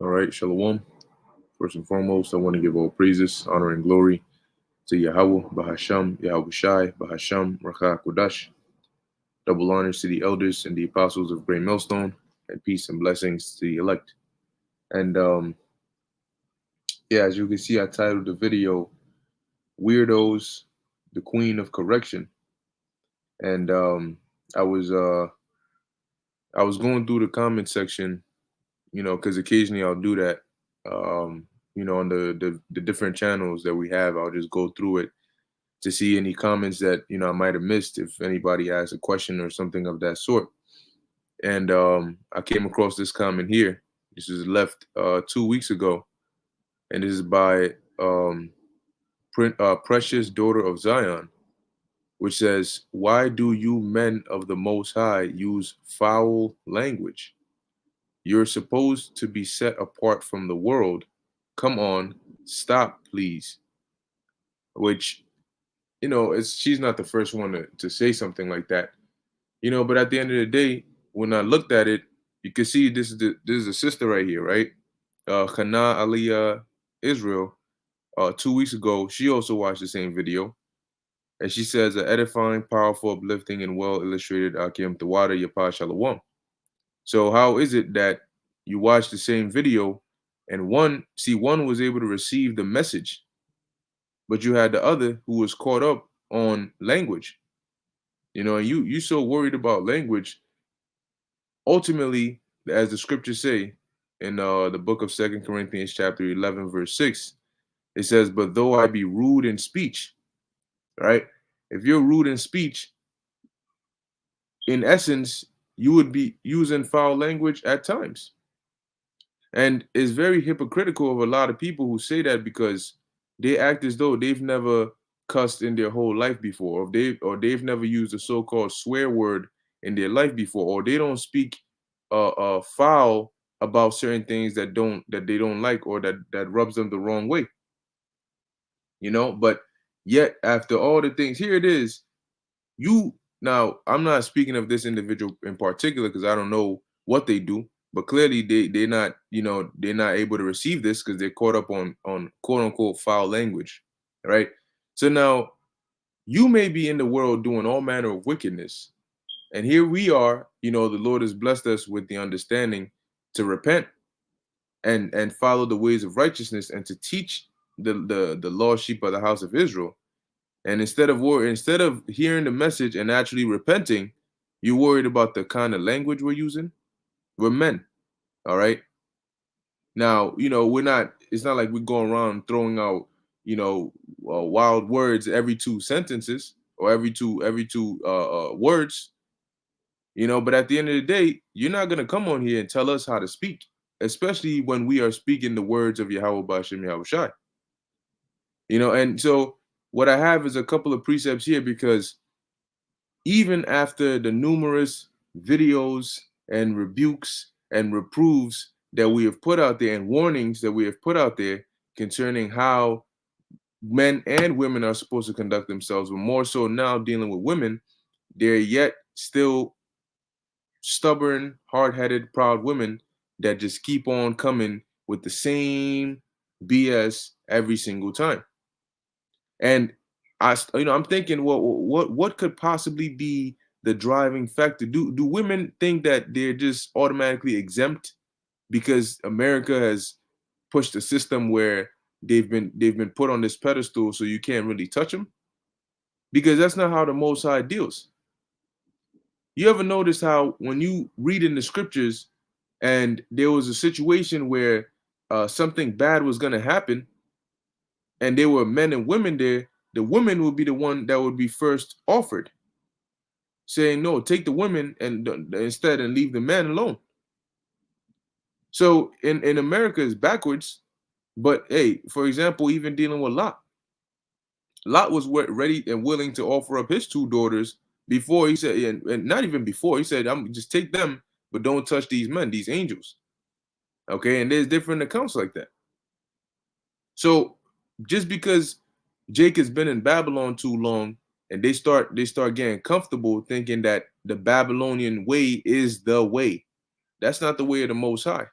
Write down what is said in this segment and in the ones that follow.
All right, Shalom. First and foremost, I want to give all praises, honor, and glory to Yahweh, Bahasham, Yahweh Shai, Bahasham, Rakha Kodash. Double honors to the elders and the apostles of Great Millstone, and peace and blessings to the elect. And yeah, as you can see, I titled the video "Weirdo'S, the Queen of Correction." And I was uh, I was going through the comment section, because occasionally I'll do that. Um, on the different channels that we have, I'll just go through it to see any comments that I might have missed if anybody has a question or something of that sort. And I came across this comment here. This was left 2 weeks ago, and this is by Precious Daughter of Zion, which says, "Why do you men of the Most High use foul language? You're supposed to be set apart from the world. Come on, stop, please." Which, she's not the first one to say something like that. But at the end of the day, when I looked at it, you can see this is a sister right here, right? Kana Aliyah Israel. 2 weeks ago, she also watched the same video, and she says, "An edifying, powerful, uplifting, and well illustrated Akim Tawada Yapa Shalom." So how is it that you watch the same video, and one was able to receive the message, but you had the other who was caught up on language? And you so worried about language. Ultimately, as the scriptures say in the book of 2 Corinthians chapter 11 verse 6, it says, "But though I be rude in speech," right? If you're rude in speech, in essence, you would be using foul language at times. And it's very hypocritical of a lot of people who say that because they act as though they've never cussed in their whole life before, or they've never used a so-called swear word in their life before, or they don't speak foul about certain things that they don't like, or that rubs them the wrong way. But yet after all the things, here it is. Now, I'm not speaking of this individual in particular because I don't know what they do, but clearly they're not able to receive this because they're caught up on quote unquote foul language, right? So now you may be in the world doing all manner of wickedness, and here we are. The Lord has blessed us with the understanding to repent and follow the ways of righteousness and to teach the lost sheep of the house of Israel. And instead of hearing the message and actually repenting, you're worried about the kind of language we're using. We're men, all right? Now, we're not. It's not like we're going around throwing out, wild words every two sentences or every two words. But at the end of the day, you're not gonna come on here and tell us how to speak, especially when we are speaking the words of Yahweh Bashem Yahweh Shai. And so what I have is a couple of precepts here because even after the numerous videos and rebukes and reproofs that we have put out there and warnings that we have put out there concerning how men and women are supposed to conduct themselves, but more so now dealing with women, they're yet still stubborn, hard-headed, proud women that just keep on coming with the same BS every single time. And I'm thinking, well, what could possibly be the driving factor? Do women think that they're just automatically exempt because America has pushed a system where they've been put on this pedestal, so you can't really touch them? Because that's not how the Most High deals. You ever notice how when you read in the scriptures and there was a situation where something bad was going to happen, and there were men and women there, the woman would be the one that would be first offered, saying, no, take the women and instead and leave the man alone. So in America it's backwards. But hey, for example, even dealing with Lot, Lot was ready and willing to offer up his two daughters before he said, and not even before he said, I'm just take them, but don't touch these men, these angels. Okay, and there's different accounts like that. So just because Jake has been in Babylon too long, and they start getting comfortable thinking that the Babylonian way is the way. That's not the way of the Most High.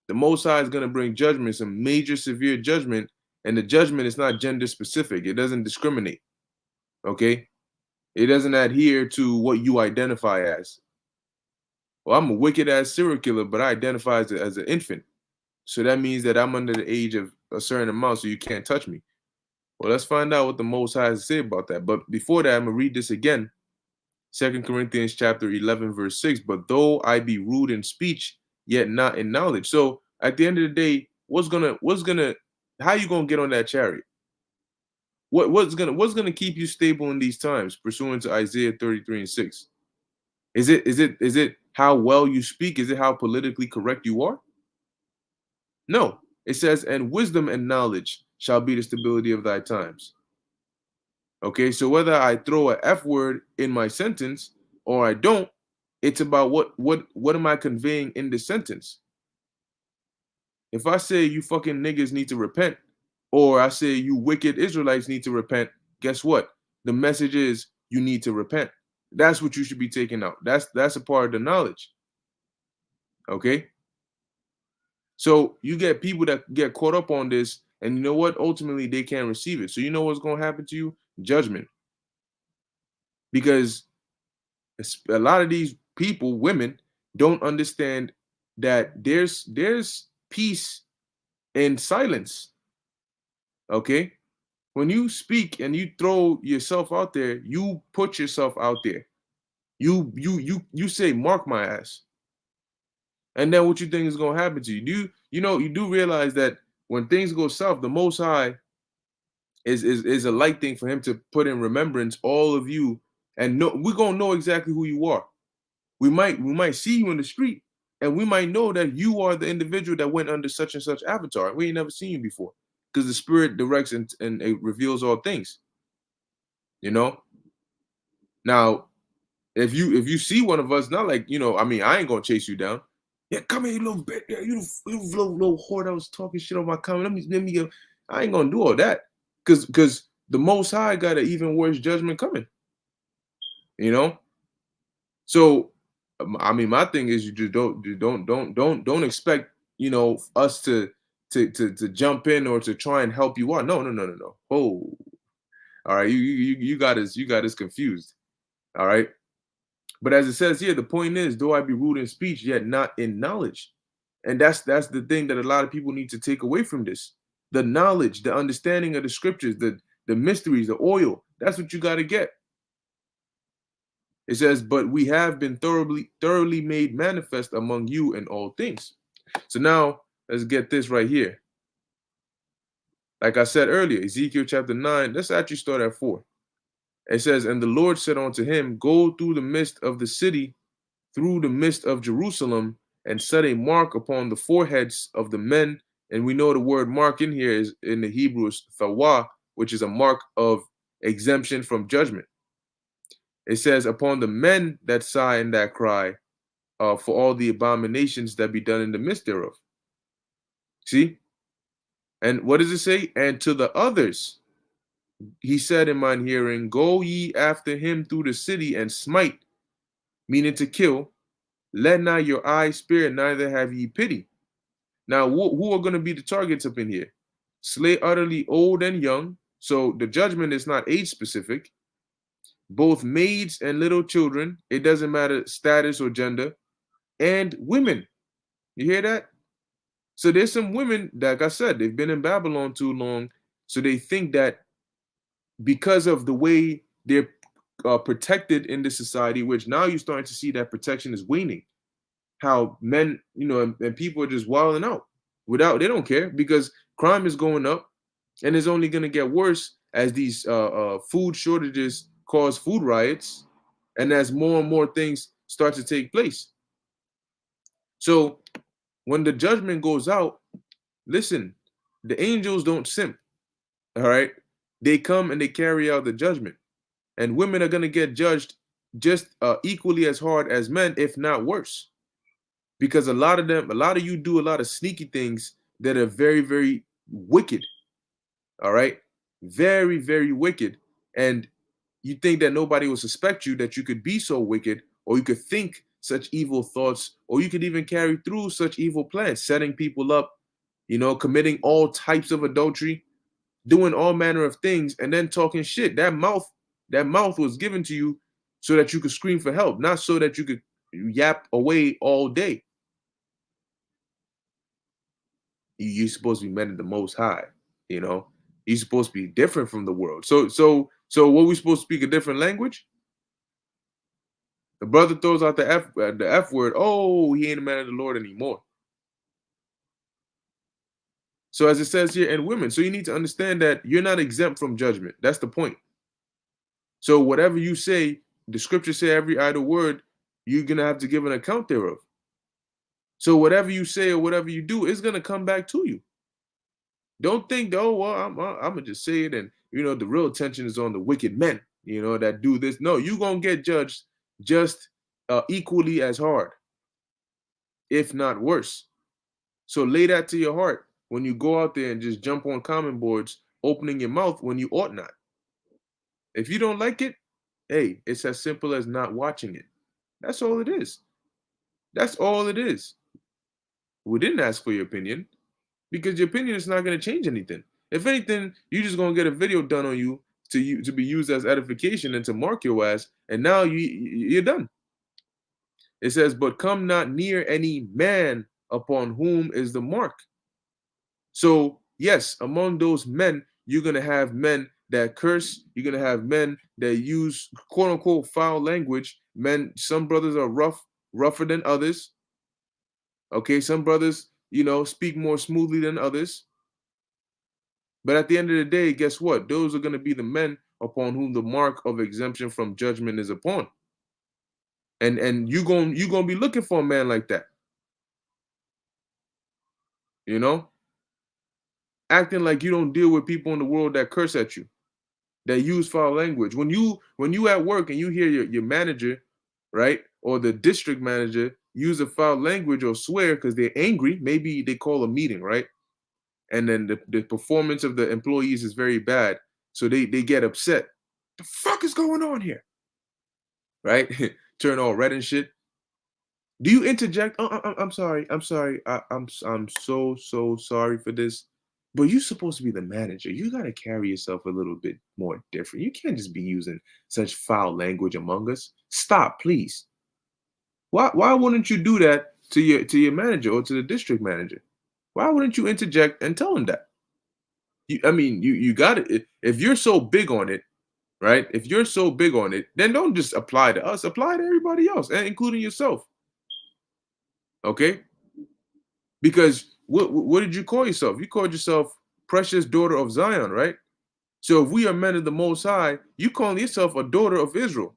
The Most High is going to bring judgment, some major severe judgment, and the judgment is not gender specific. It doesn't discriminate. Okay, it doesn't adhere to what you identify as. Well, I'm a wicked ass serial killer, but I identify as an infant. So that means that I'm under the age of a certain amount, so you can't touch me. Well, let's find out what the Most High has to say about that. But before that, I'm going to read this again. 2 Corinthians chapter 11, verse 6. But though I be rude in speech, yet not in knowledge. So at the end of the day, how you gonna get on that chariot? What's gonna keep you stable in these times, pursuant to Isaiah 33 and 6? Is it how well you speak? Is it how politically correct you are? No. It says, and wisdom and knowledge shall be the stability of thy times. Okay, so whether I throw a F word in my sentence or I don't, it's about what am I conveying in the sentence? If I say you fucking niggas need to repent, or I say you wicked Israelites need to repent, guess what? The message is you need to repent. That's what you should be taking out. That's a part of the knowledge. Okay? So you get people that get caught up on this, and you know what? Ultimately, they can't receive it. So you know what's going to happen to you? Judgment. Because a lot of these people, women, don't understand that there's peace in silence. Okay? When you speak and you throw yourself out there, you put yourself out there. You say, mark my ass. And then what you think is going to happen to you? You do realize that when things go south, the Most High is a light thing for him to put in remembrance all of you, and we're going to know exactly who you are. We might see you in the street, and we might know that you are the individual that went under such and such avatar. We ain't never seen you before, because the Spirit directs and it reveals all things. You know. Now, if you see one of us, not like, I mean, I ain't gonna chase you down. Yeah, come here, you little bit. Yeah, you little whore that was talking shit on my comment. Let me go. I ain't gonna do all that, because the Most High got an even worse judgment coming. You know. So, I mean, my thing is, you just don't expect us to jump in or to try and help you out. No. Oh, all right. You got us confused. All right. But as it says here, the point is, though I be rude in speech, yet not in knowledge. And that's the thing that a lot of people need to take away from this. The knowledge, the understanding of the scriptures, the mysteries, the oil. That's what you got to get. It says, but we have been thoroughly made manifest among you in all things. So now let's get this right here. Like I said earlier, Ezekiel chapter 9, let's actually start at 4. It says, and the Lord said unto him, go through the midst of the city, through the midst of Jerusalem, and set a mark upon the foreheads of the men. And we know the word mark in here is in the Hebrew is thawa, which is a mark of exemption from judgment. It says, upon the men that sigh and that cry, for all the abominations that be done in the midst thereof. See? And what does it say? And to the others, he said in mine hearing, go ye after him through the city and smite, meaning to kill. Let not your eyes spare, neither have ye pity. Now, who are going to be the targets up in here? Slay utterly old and young. So the judgment is not age specific. Both maids and little children. It doesn't matter status or gender. And women. You hear that? So there's some women, like I said, they've been in Babylon too long. So they think that because of the way they're protected in this society, which now you're starting to see that protection is waning. How men, and people are just wilding out they don't care, because crime is going up and it's only going to get worse as these food shortages cause food riots, and as more and more things start to take place. So when the judgment goes out, listen, the angels don't simp. All right, they come and they carry out the judgment, and women are gonna get judged just equally as hard as men, if not worse, because a lot of you do a lot of sneaky things that are very, very wicked. All right, very, very wicked, and you think that nobody will suspect you that you could be so wicked, or you could think such evil thoughts, or you could even carry through such evil plans, setting people up, committing all types of adultery, doing all manner of things, and then talking shit. That mouth was given to you so that you could scream for help, not so that you could yap away all day. You're supposed to be men of the Most High. You know, you're supposed to be different from the world. So, what we supposed to speak a different language? The brother throws out the F word. Oh, he ain't a man of the Lord anymore. So as it says here, and women. So you need to understand that you're not exempt from judgment. That's the point. So whatever you say, the scriptures say every idle word, you're gonna have to give an account thereof. So whatever you say or whatever you do is gonna come back to you. Don't think, oh well, I'm gonna just say it, and the real attention is on the wicked men, that do this. No, you're gonna get judged just equally as hard, if not worse. So lay that to your heart when you go out there and just jump on comment boards, opening your mouth when you ought not. If you don't like it, hey, it's as simple as not watching it. That's all it is. That's all it is. We didn't ask for your opinion because your opinion is not going to change anything. If anything, you're just going to get a video done on you to be used as edification and to mark your ass, and now you're done. It says, "But come not near any man upon whom is the mark." So, yes, among those men, you're going to have men that curse. You're going to have men that use quote unquote foul language. Men, some brothers are rougher than others. Okay, some brothers, speak more smoothly than others. But at the end of the day, guess what? Those are going to be the men upon whom the mark of exemption from judgment is upon. And you going to be looking for a man like that. You know? Acting like you don't deal with people in the world that curse at you, that use foul language. When you at work and you hear your manager, right, or the district manager use a foul language or swear because they're angry, maybe they call a meeting, right? And then the performance of the employees is very bad. So they get upset. The fuck is going on here? Right? Turn all red and shit. Do you interject? I'm sorry. I'm sorry. I'm so sorry for this. But you're supposed to be the manager. You gotta carry yourself a little bit more different. You can't just be using such foul language among us. Stop, please. Why wouldn't you do that to your manager or to the district manager? Why wouldn't you interject and tell him that? You got it. If you're so big on it, right? If you're so big on it, then don't just apply to us. Apply to everybody else, and including yourself. Okay? Because what did you call yourself? You called yourself precious daughter of Zion, right? So if we are men of the Most High, you calling yourself a daughter of Israel.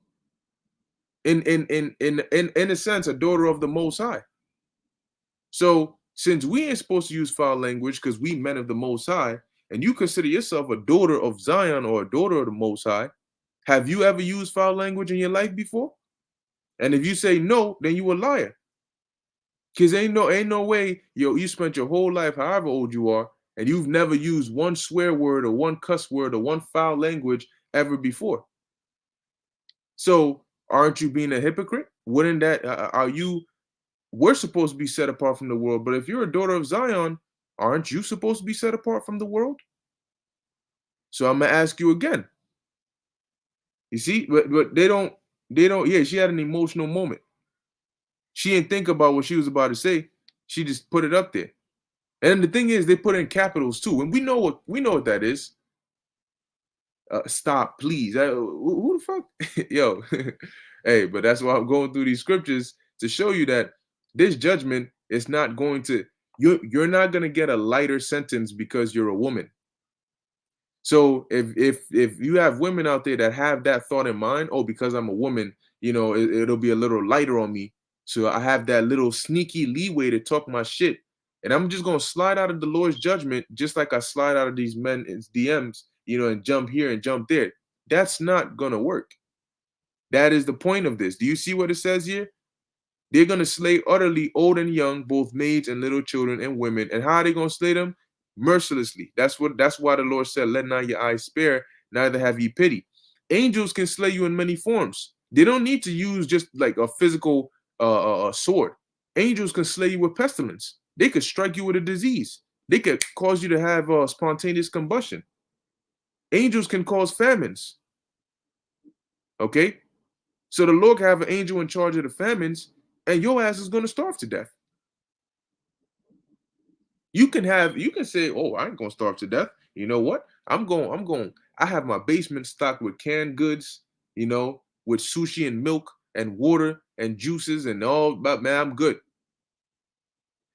In a sense, a daughter of the Most High. So since we ain't supposed to use foul language because we men of the Most High, and you consider yourself a daughter of Zion or a daughter of the Most High, have you ever used foul language in your life before? And if you say no, then you a liar. Cause ain't no way, you spent your whole life, however old you are, and you've never used one swear word or one cuss word or one foul language ever before. So aren't you being a hypocrite? Wouldn't that are you? We're supposed to be set apart from the world, but if you're a daughter of Zion, aren't you supposed to be set apart from the world? So I'm gonna ask you again. You see, but they don't. Yeah, she had an emotional moment. She didn't think about what she was about to say. She just put it up there. And the thing is, they put in capitals too, and we know what that is. Stop, please. Who the fuck, yo? Hey, but that's why I'm going through these scriptures to show you that this judgment is not going to. You're not going to get a lighter sentence because you're a woman. So if you have women out there that have that thought in mind, oh, because I'm a woman, it'll be a little lighter on me. So I have that little sneaky leeway to talk my shit. And I'm just gonna slide out of the Lord's judgment, just like I slide out of these men's DMs, and jump here and jump there. That's not gonna work. That is the point of this. Do you see what it says here? They're going to slay utterly old and young, both maids and little children and women. And how are they going to slay them? Mercilessly. That's why the Lord said, let not your eyes spare, neither have ye pity. Angels can slay you in many forms. They don't need to use just like a physical sword. Angels can slay you with pestilence. They could strike you with a disease. They could cause you to have spontaneous combustion. Angels can cause famines. Okay? So the Lord can have an angel in charge of the famines, and your ass is going to starve to death. You can say, "Oh, I ain't going to starve to death." You know what? I have my basement stocked with canned goods, with sushi and milk and water and juices and all, but man, I'm good.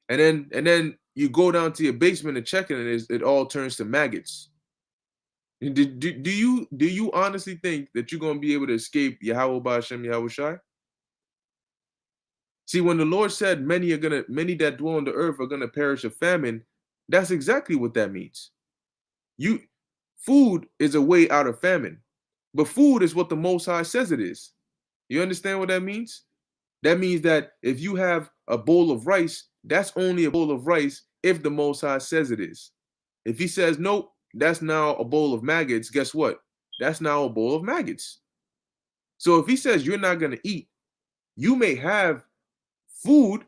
And then you go down to your basement and check it, and it all turns to maggots. Do you honestly think that you're going to be able to escape Yahweh Ba'Shem Yahweh Shai? See, when the Lord said many that dwell on the earth are gonna perish of famine, that's exactly what that means. You Food is a way out of famine, but food is what the Most High says it is. You understand what that means? That means that if you have a bowl of rice, that's only a bowl of rice if the Most High says it is. If he says nope, that's now a bowl of maggots, guess what? That's now a bowl of maggots. So if he says you're not gonna eat, you may have food,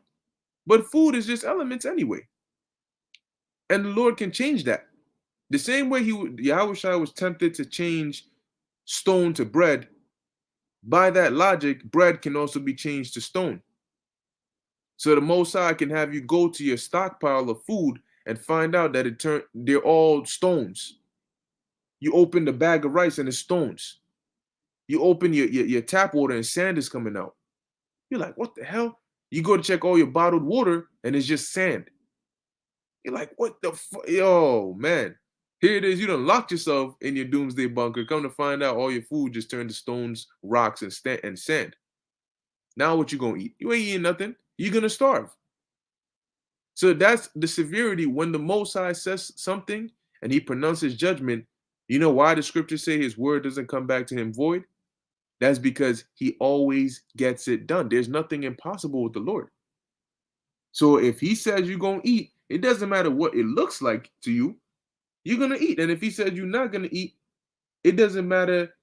but food is just elements anyway. And the Lord can change that. The same way Yahweh Shai was tempted to change stone to bread, by that logic, bread can also be changed to stone. So the Most High can have you go to your stockpile of food and find out that they're all stones. You open the bag of rice and it's stones. You open your tap water and sand is coming out. You're like, what the hell? You go to check all your bottled water and it's just sand. You're like, what the fuck? Yo, man. Here it is. You done locked yourself in your doomsday bunker. Come to find out all your food just turned to stones, rocks, and sand. Now what you gonna eat? You ain't eating nothing. You're gonna starve. So that's the severity when the Most High says something and he pronounces judgment. You know why the scriptures say his word doesn't come back to him void? That's because he always gets it done. There's nothing impossible with the Lord. So if he says you're gonna eat, it doesn't matter what it looks like to you, you're gonna eat. And if he says you're not gonna eat, it doesn't matter.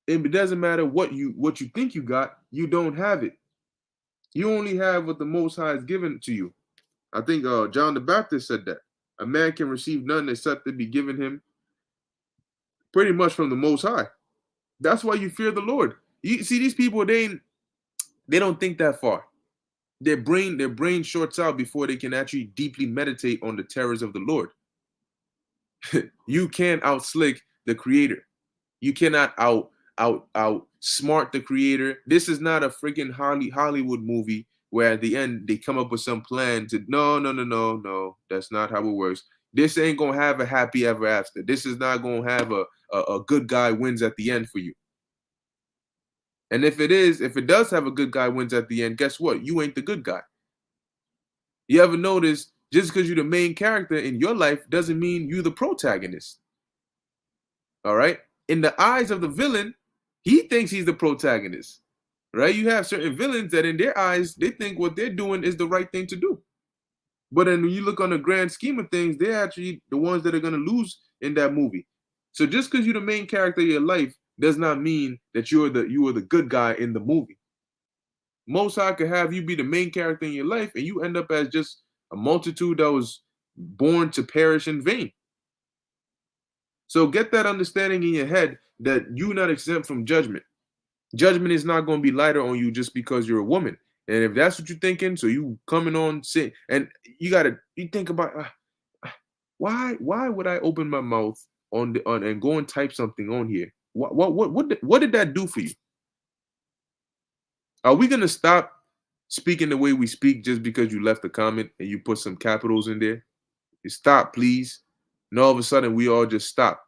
It doesn't matter what you think you got, you don't have it. You only have what the Most High has given to you. I think John the Baptist said that. A man can receive none except to be given him pretty much from the Most High. That's why you fear the Lord. You see, these people, they don't think that far. Their brain shorts out before they can actually deeply meditate on the terrors of the Lord. You can't outslick the creator. You cannot out smart the creator. This is not a freaking Hollywood movie where at the end they come up with some plan to no. That's not how it works. This ain't gonna have a happy ever after. This is not gonna have a good guy wins at the end for you. And if it does have a good guy wins at the end, guess what? You ain't the good guy. You ever notice just because you're the main character in your life doesn't mean you're the protagonist. All right? In the eyes of the villain, he thinks he's the protagonist. Right? You have certain villains that in their eyes, they think what they're doing is the right thing to do. But then when you look on the grand scheme of things, they're actually the ones that are going to lose in that movie. So just because you're the main character of your life does not mean that you are the good guy in the movie. Most High could have you be the main character in your life and you end up as just a multitude that was born to perish in vain. So get that understanding in your head that you're not exempt from judgment. Judgment is not going to be lighter on you just because you're a woman. And if that's what you're thinking, so you coming on sin, and you think about why would I open my mouth on and go and type something on here? What did that do for you? Are we gonna stop speaking the way we speak just because you left a comment and you put some capitals in there? You stop, please. And all of a sudden we all just stop.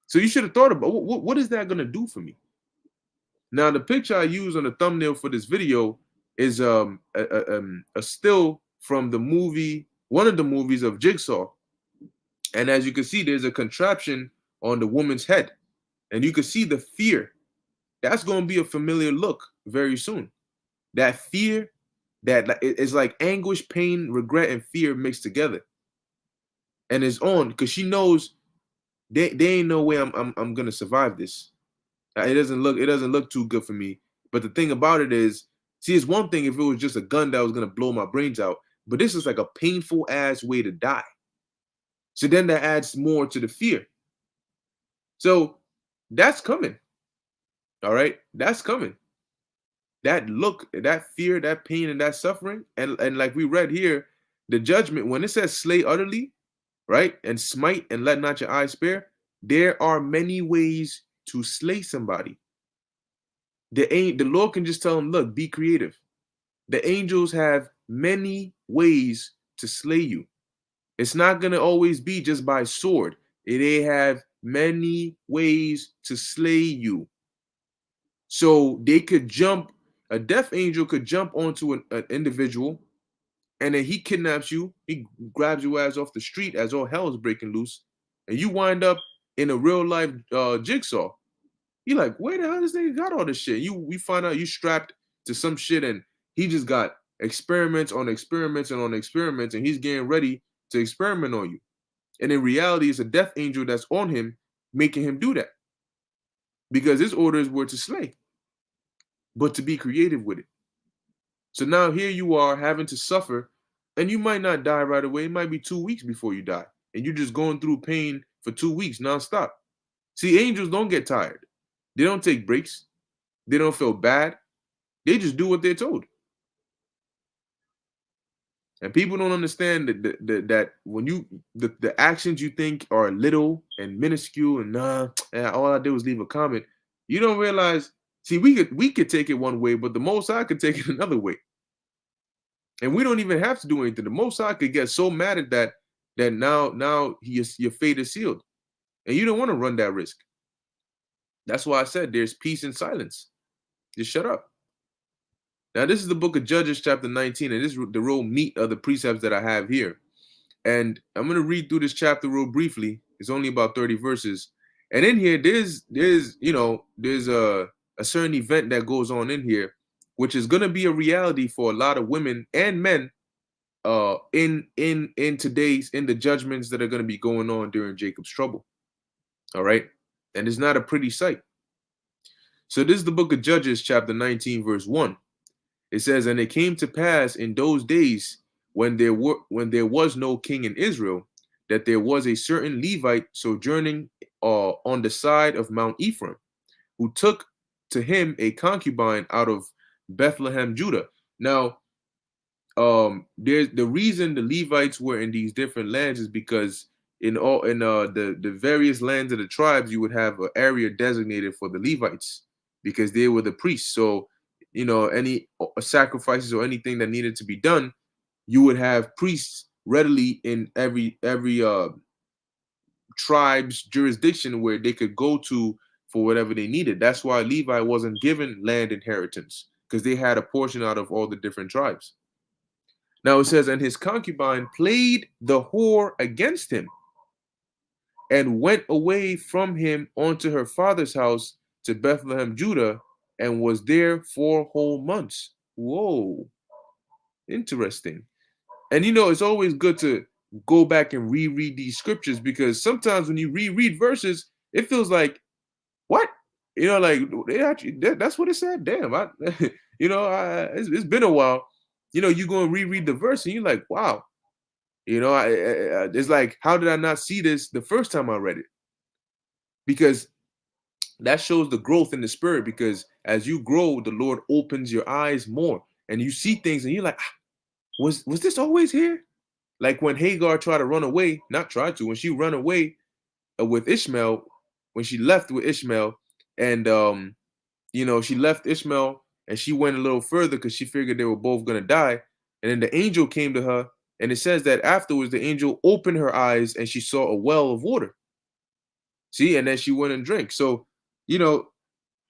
So you should have thought about what is that gonna do for me? Now the picture I use on the thumbnail for this video is a still from the movie, one of the movies of Jigsaw. And as you can see, there's a contraption on the woman's head. And you can see the fear. That's going to be a familiar look very soon. That fear, that it's like anguish, pain, regret, and fear mixed together. And it's on because she knows they ain't no way I'm gonna survive this. It doesn't look too good for me. But the thing about it is, see, it's one thing if it was just a gun that was gonna blow my brains out, but this is like a painful ass way to die. So then that adds more to the fear. So that's coming. All right, that's coming. That look, that fear, that pain, and that suffering, and like we read here, the judgment when it says slay utterly, right, and smite and let not your eyes spare. There are many ways to slay somebody. The Lord can just tell them, look, be creative. The angels have many ways to slay you. It's not gonna always be just by sword. They have many ways to slay you. So they could jump, a death angel could jump onto an individual, and then he kidnaps you, he grabs your ass off the street as all hell is breaking loose, and you wind up in a real life Jigsaw. You're like, where the hell this nigga got all this shit? We find out you strapped to some shit, and he just got experiments on experiments and on experiments, and he's getting ready to experiment on you. And in reality, it's a death angel that's on him, making him do that. Because his orders were to slay, but to be creative with it. So now here you are having to suffer, and you might not die right away. It might be 2 weeks before you die. And you're just going through pain for 2 weeks nonstop. See, angels don't get tired. They don't take breaks. They don't feel bad. They just do what they're told. And people don't understand that when the actions you think are little and minuscule and all I did was leave a comment. You don't realize. See, we could take it one way, but the Most High could take it another way. And we don't even have to do anything. The Most High could get so mad at that now your fate is sealed, and you don't want to run that risk. That's why I said there's peace in silence. Just shut up. Now, this is the book of Judges, chapter 19, and this is the real meat of the precepts that I have here. And I'm going to read through this chapter real briefly. It's only about 30 verses. And in here, there's a certain event that goes on in here, which is going to be a reality for a lot of women and men in the judgments that are going to be going on during Jacob's trouble. All right. And it's not a pretty sight. So this is the book of Judges, chapter 19, verse 1. It says, and it came to pass in those days when there was no king in Israel, that there was a certain Levite sojourning on the side of Mount Ephraim, who took to him a concubine out of Bethlehem, Judah. Now, there's the reason the Levites were in these different lands is because in the various lands of the tribes, you would have an area designated for the Levites because they were the priests. So any sacrifices or anything that needed to be done, you would have priests readily in every tribe's jurisdiction where they could go to for whatever they needed. That's why Levi wasn't given land inheritance, because they had a portion out of all the different tribes. Now it says, and his concubine played the whore against him and went away from him unto her father's house to Bethlehem, Judah, and was there 4 whole months. Whoa, interesting. And it's always good to go back and reread these scriptures, because sometimes when you reread verses, it feels like, what? Like that's what it said. Damn, it's been a while. You go and reread the verse and you're like, wow. It's like, how did I not see this the first time I read it? Because that shows the growth in the spirit, because as you grow, the Lord opens your eyes more and you see things and you're like, was this always here? Like when Hagar tried to run away, when she ran away with Ishmael, when she left with Ishmael, and she left Ishmael and she went a little further because she figured they were both going to die. And then the angel came to her, and it says that afterwards the angel opened her eyes and she saw a well of water. See, and then she went and drank. So, you know,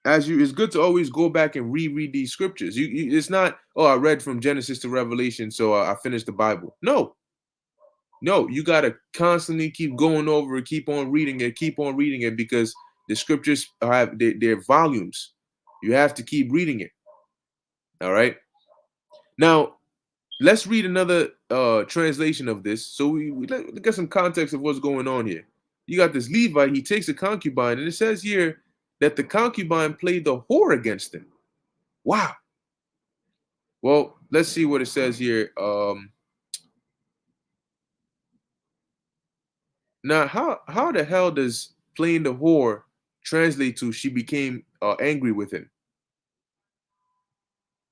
it's good to always go back and reread these scriptures. It's not, oh, I read from Genesis to Revelation, so I finished the Bible. No, no, you got to constantly keep going over it, keep on reading it, because the scriptures have their volumes. You have to keep reading it. All right. Now, let's read another translation of this, so we get some context of what's going on here. You got this Levite, he takes a concubine, and it says here that the concubine played the whore against him. Wow. Well, let's see what it says here. Now, how the hell does playing the whore translate to she became angry with him?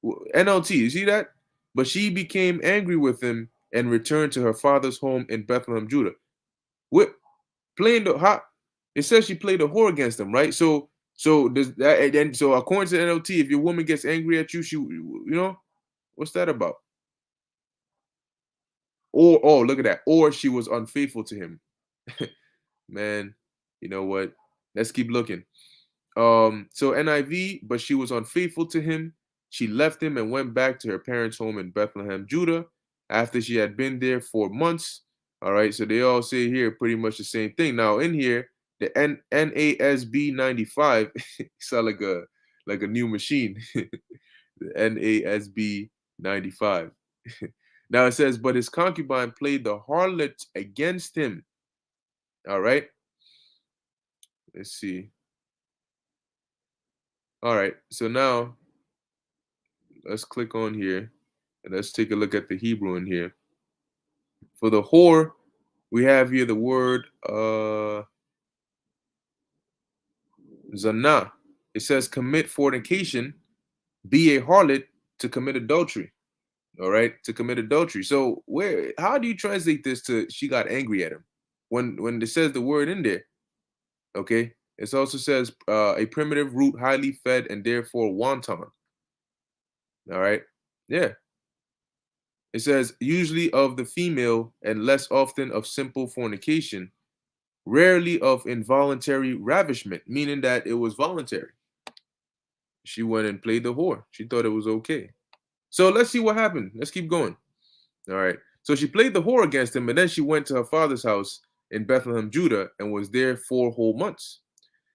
NLT, you see that? But she became angry with him and returned to her father's home in Bethlehem, Judah. What playing the how? It says she played a whore against him, right? So does that, and then so according to NLT, if your woman gets angry at you, what's that about? Or oh, look at that. Or she was unfaithful to him. Man, you know what? Let's keep looking. So NIV, but she was unfaithful to him. She left him and went back to her parents' home in Bethlehem, Judah, after she had been there 4 months. All right, so they all say here pretty much the same thing. Now in here, the NASB 95 sound like a new machine. The NASB 95. Now it says, but his concubine played the harlot against him. All right, let's see. All right, so now let's click on here and let's take a look at the Hebrew in here. For the whore, we have here the word zana. It says commit fornication, be a harlot, to commit adultery. All right, to commit adultery. So how do you translate this to she got angry at him? When it says the word in there, okay? It also says a primitive root, highly fed, and therefore wanton. All right, yeah. It says usually of the female and less often of simple fornication, rarely of involuntary ravishment, meaning that it was voluntary. She went and played the whore. She thought it was okay. So let's see what happened. Let's keep going. All right. So she played the whore against him, and then she went to her father's house in Bethlehem, Judah, and was there 4 whole months.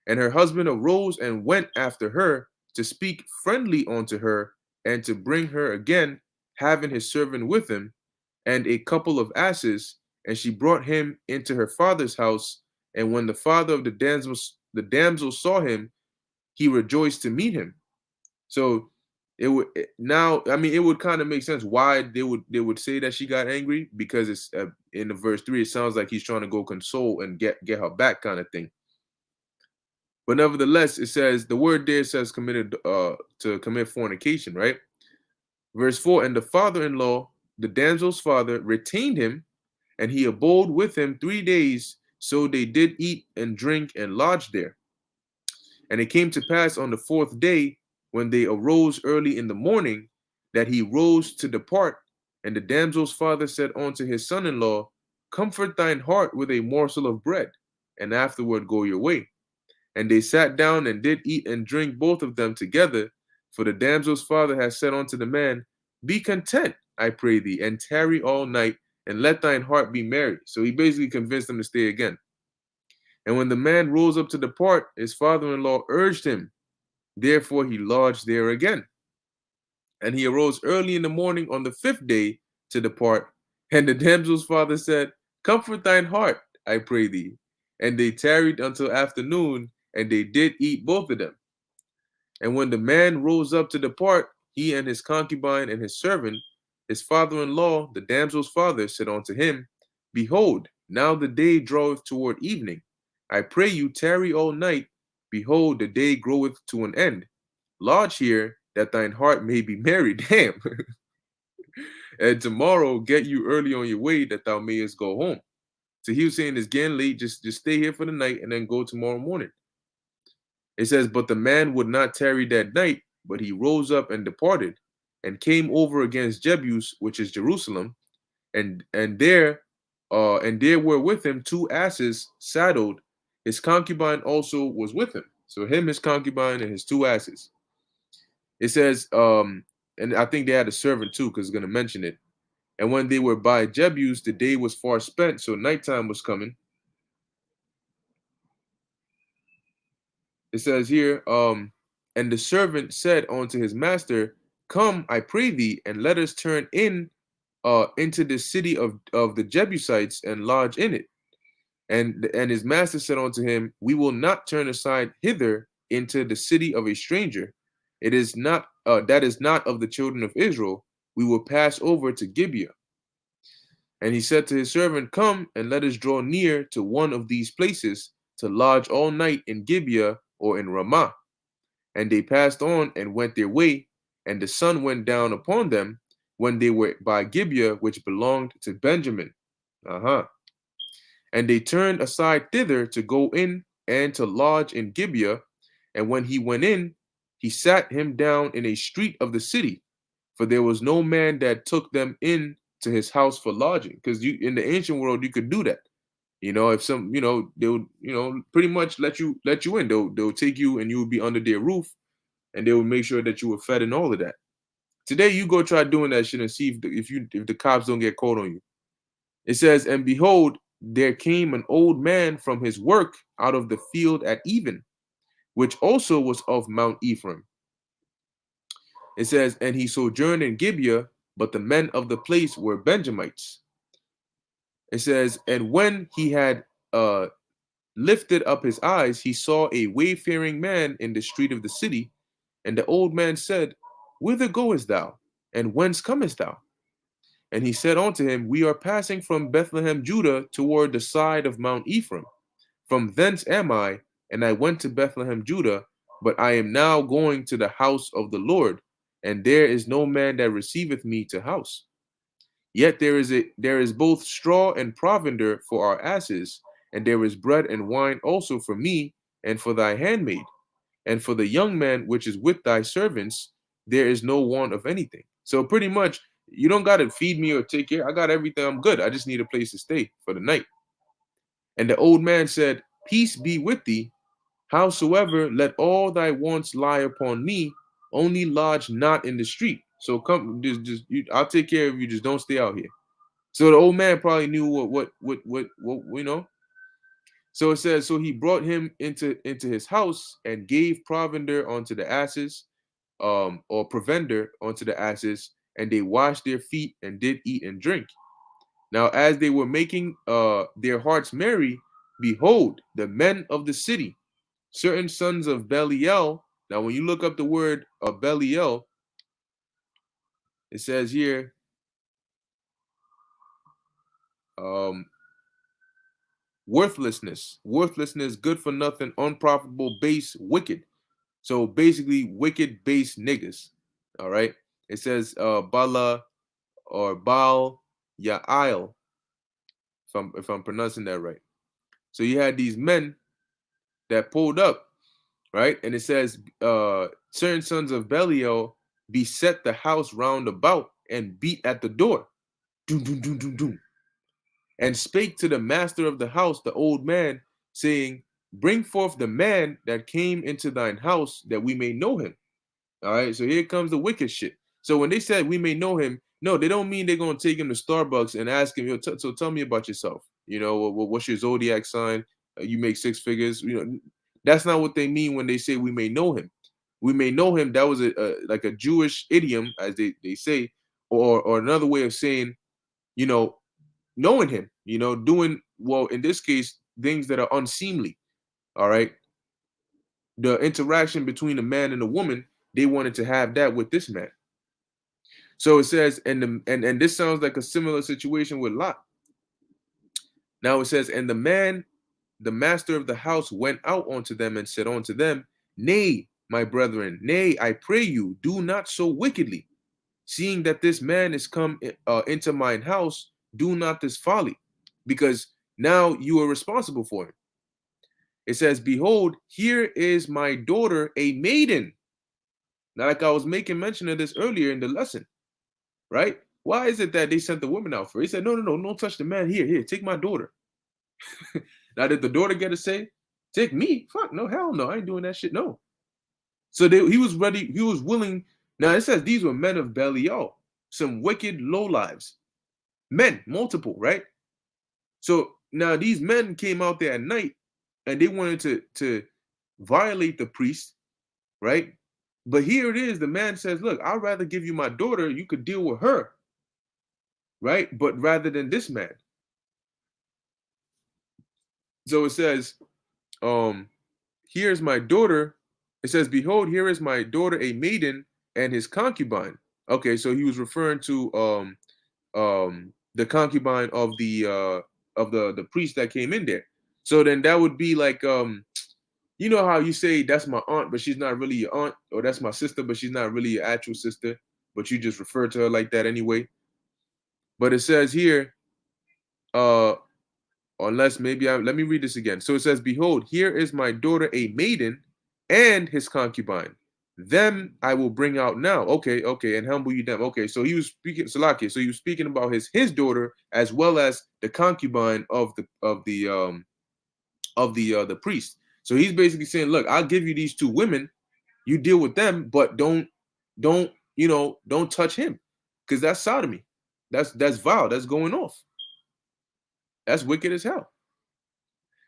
And her husband arose and went after her to speak friendly unto her and to bring her again, having his servant with him and a couple of asses. And she brought him into her father's house. And when the father of the damsel saw him, he rejoiced to meet him. So it would now, I mean, it would kind of make sense why they would say that she got angry, because it's in the verse 3, it sounds like he's trying to go console and get her back, kind of thing. But nevertheless, it says the word there says committed to commit fornication, right? Verse 4, and the father-in-law, the damsel's father, retained him, and he abode with him 3 days. So they did eat and drink and lodge there. And it came to pass on the 4th day, when they arose early in the morning, that he rose to depart. And the damsel's father said unto his son-in-law, comfort thine heart with a morsel of bread, and afterward go your way. And they sat down and did eat and drink both of them together. For the damsel's father had said unto the man, be content, I pray thee, and tarry all night, and let thine heart be merry. So he basically convinced him to stay again. And when the man rose up to depart, his father-in-law urged him. Therefore he lodged there again. And he arose early in the morning on the 5th day to depart. And the damsel's father said, comfort thine heart, I pray thee. And they tarried until afternoon, and they did eat both of them. And when the man rose up to depart, he and his concubine and his servant, his father-in-law, the damsel's father, said unto him, behold, now the day draweth toward evening. I pray you tarry all night. Behold, the day groweth to an end. Lodge here, that thine heart may be merry. Damn. And tomorrow get you early on your way, that thou mayest go home. So he was saying it's getting late, just stay here for the night and then go tomorrow morning. It says, but the man would not tarry that night, but he rose up and departed, and came over against Jebus, which is Jerusalem, and there were with him 2 asses saddled. His concubine also was with him. So him, his concubine, and his 2 asses. It says, and I think they had a servant too, because it's going to mention it. And when they were by Jebus, the day was far spent, so nighttime was coming. It says here, and the servant said unto his master, Come, I pray thee, and let us turn in into the city of the Jebusites and lodge in it. And his master said unto him, We will not turn aside hither into the city of a stranger. It is not that is not of the children of Israel. We will pass over to Gibeah. And he said to his servant, Come and let us draw near to one of these places to lodge all night in Gibeah or in Ramah. And they passed on and went their way, and the sun went down upon them when they were by Gibeah, which belonged to Benjamin. And they turned aside thither to go in and to lodge in Gibeah. And when he went in, he sat him down in a street of the city, for there was no man that took them in to his house for lodging. Because you in the ancient world, you could do that. If some, they would, pretty much let you in. They'll take you and you would be under their roof, and they would make sure that you were fed and all of that. Today, you go try doing that shit and see if the cops don't get caught on you. It says, and behold, there came an old man from his work out of the field at even, which also was of Mount Ephraim. It says, and he sojourned in Gibeah, but the men of the place were Benjamites. It says, and when he had lifted up his eyes, he saw a wayfaring man in the street of the city. And the old man said, Whither goest thou? And whence comest thou? And he said unto him, We are passing from Bethlehem, Judah, toward the side of Mount Ephraim. From thence am I, and I went to Bethlehem, Judah, but I am now going to the house of the Lord, and there is no man that receiveth me to house. Yet there is both straw and provender for our asses, and there is bread and wine also for me, and for thy handmaid, and for the young man which is with thy servants, there is no want of anything. So pretty much, you don't got to feed me or take care. I got everything. I'm good. I just need a place to stay for the night. And the old man said, Peace be with thee. Howsoever, let all thy wants lie upon me. Only lodge not in the street. So come, I'll take care of you. Just don't stay out here. So the old man probably knew what So it says, so he brought him into his house and gave provender unto the asses, or provender unto the asses, and they washed their feet and did eat and drink. Now, as they were making their hearts merry, behold, the men of the city, certain sons of Belial. Now, when you look up the word Belial, it says here, worthlessness, good for nothing, unprofitable, base, wicked. So basically, wicked, base niggas. All right. It says Bala or Baal Ya'il, if I'm pronouncing that right. So you had these men that pulled up, right? And it says, certain sons of Belial beset the house round about and beat at the door. Doom, doom, doom, doom, doom. And spake to the master of the house, the old man, saying, Bring forth the man that came into thine house, that we may know him. All right, so here comes the wicked shit. So when they said we may know him, no, they don't mean they're going to take him to Starbucks and ask him, so tell me about yourself. What's your zodiac sign? You make 6 figures. That's not what they mean when they say we may know him. We may know him. That was like a Jewish idiom, as they say, or another way of saying, knowing him, doing, well, in this case, things that are unseemly. All right. The interaction between a man and a woman, they wanted to have that with this man. So it says, and this sounds like a similar situation with Lot. Now it says, and the master of the house went out unto them and said unto them, Nay, my brethren, nay, I pray you, do not so wickedly. Seeing that this man is come into mine house, do not this folly, because now you are responsible for him. It says, Behold, here is my daughter, a maiden. Now, like I was making mention of this earlier in the lesson, right? Why is it that they sent the woman out for? He said, no, don't touch the man. Here, take my daughter. Now, did the daughter get a say? Take me? Fuck no, hell no, I ain't doing that shit. No. So he was ready, he was willing. Now it says these were men of Belial, some wicked low lives. Men, multiple, right? So now these men came out there at night and they wanted to violate the priest, right? But here it is, the man says, look, I'd rather give you my daughter, you could deal with her, right? But rather than this man. So it says, um, here's my daughter. It says, behold, here is my daughter, a maiden, and his concubine. Okay, so he was referring to the concubine of the priest that came in there. So then that would be like you know how you say that's my aunt, but she's not really your aunt, or that's my sister, but she's not really your actual sister, but you just refer to her like that anyway. But it says here, uh, unless maybe let me read this again. So it says, behold, here is my daughter, a maiden, and his concubine. Them I will bring out now. Okay, okay, and humble you them. Okay, so he was speaking Salakia. So he was speaking about his daughter as well as the concubine of the priest. So he's basically saying, look, I'll give you these two women, you deal with them, but don't touch him, because that's sodomy. That's vile. That's going off. That's wicked as hell.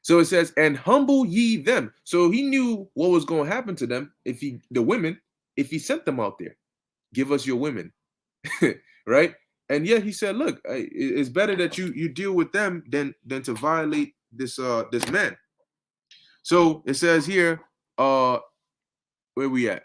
So it says, and humble ye them. So he knew what was going to happen to them if the women, if he sent them out there. Give us your women, right? And yet he said, look, it's better that you deal with them than to violate this man. So it says here, where we at?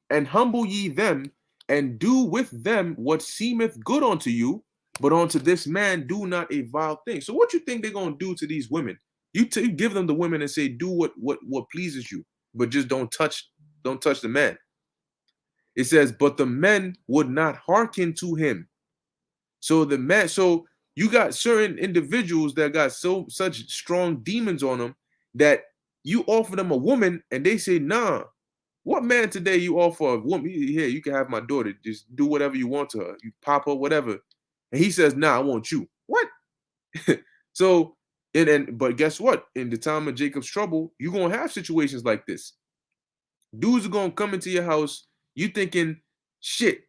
And humble ye them, and do with them what seemeth good unto you, but unto this man do not a vile thing. So what you think they're gonna do to these women? You give them the women and say, do what pleases you, but just don't touch the man. It says, but the men would not hearken to him. So the man, so you got certain individuals that got such strong demons on them that you offer them a woman and they say, nah. What man today you offer a woman? Here, you can have my daughter. Just do whatever you want to her. You pop her, whatever. And he says, nah, I want you. What? So, but guess what? In the time of Jacob's trouble, you're gonna have situations like this. Dudes are gonna come into your house, you thinking, shit,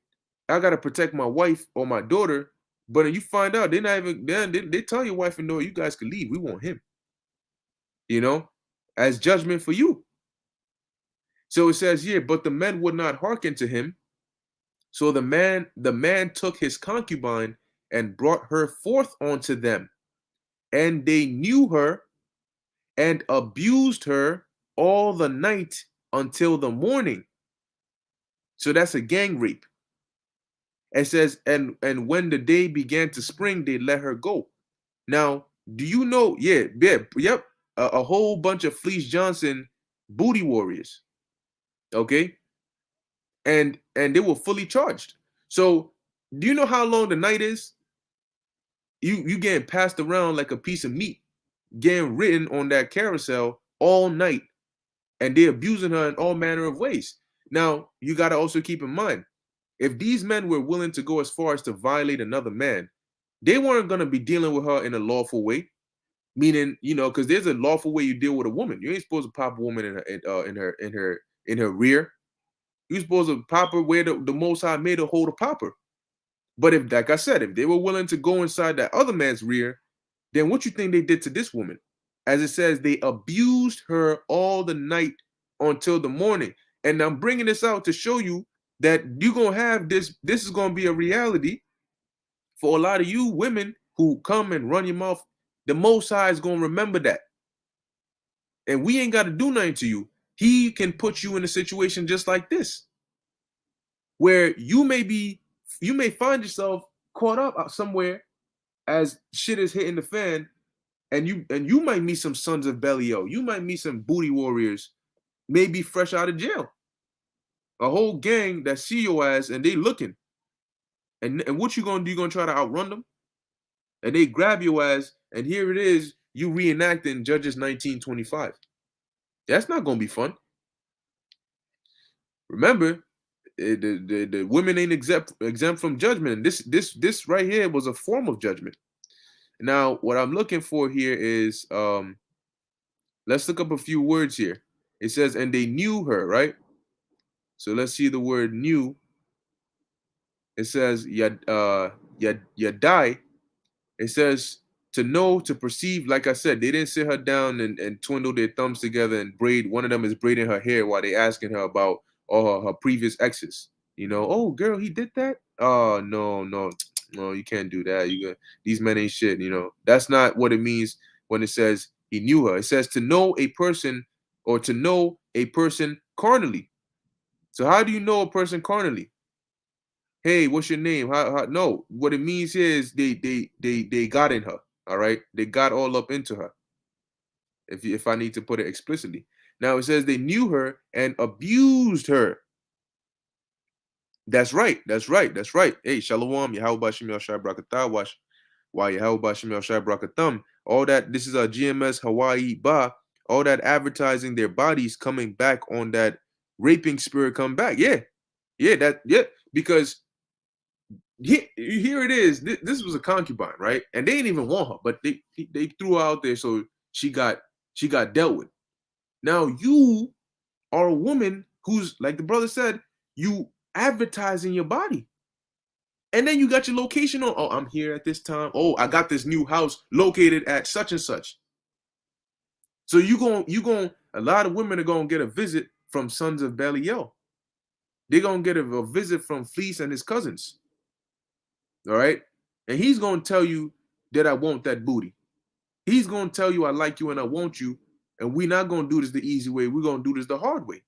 I gotta protect my wife or my daughter. But then you find out they're not even they tell your wife and daughter, you guys can leave. We want him, as judgment for you. So it says here, but the men would not hearken to him. So the man took his concubine and brought her forth unto them, and they knew her and abused her all the night until the morning. So that's a gang rape. It says, and when the day began to spring, they let her go. Now, do you know? Yeah, yep, a whole bunch of Fleece Johnson booty warriors. Okay, and they were fully charged. So, do you know how long the night is? You getting passed around like a piece of meat, getting ridden on that carousel all night, and they're abusing her in all manner of ways. Now, you got to also keep in mind, if these men were willing to go as far as to violate another man, they weren't going to be dealing with her in a lawful way. Meaning, because there's a lawful way you deal with a woman. You ain't supposed to pop a woman in her rear. You're supposed to pop her where the Most High made her hold a popper. But if, like I said, if they were willing to go inside that other man's rear, then what you think they did to this woman? As it says, they abused her all the night until the morning. And I'm bringing this out to show you that you're going to have this. This is going to be a reality for a lot of you women who come and run your mouth. The Most High is going to remember that. And we ain't got to do nothing to you. He can put you in a situation just like this, where you may find yourself caught up somewhere as shit is hitting the fan, and you might meet some sons of Belial. You might meet some booty warriors, maybe fresh out of jail. A whole gang that see your ass and they looking. And what you gonna do? You gonna try to outrun them? And they grab your ass, and here it is, you reenacting Judges 19:25. That's not gonna be fun. Remember, the women ain't exempt from judgment. And this right here was a form of judgment. Now, what I'm looking for here is Let's look up a few words here. It says, and they knew her, right? So let's see the word knew. It says yadai. It says to know, to perceive. Like I said, they didn't sit her down and twiddle their thumbs together and braid. One of them is braiding her hair while they asking her about all her previous exes. You know, oh girl, he did that. Oh no, no, no, you can't do that. You got these men ain't shit. You know, that's not what it means when it says he knew her. It says to know a person or to know a person carnally. So how do you know a person carnally? Hey, what's your name? No, what it means here is they got in her. All right, they got all up into her. If I need to put it explicitly, now it says they knew her and abused her. That's right. That's right. That's right. Hey, Shalom, Yahweh Shem Shai Brakatawash, why Yahweh Shem Shai Brakathum. All that. This is a GMS Hawaii Ba. All that advertising their bodies coming back on that raping spirit come back. Yeah, yeah. Because here it is. This was a concubine, right? And they didn't even want her, but they threw her out there, so she got dealt with. Now you are a woman who's, like the brother said, you advertising your body, and then you got your location on. Oh, I'm here at this time. Oh, I got this new house located at such and such. So you going. A lot of women are gonna get a visit from Sons of Belial. They're gonna get a visit from Fleece and his cousins. All right. And he's going to tell you that I want that booty. He's going to tell you I like you and I want you. And we're not going to do this the easy way. We're going to do this the hard way.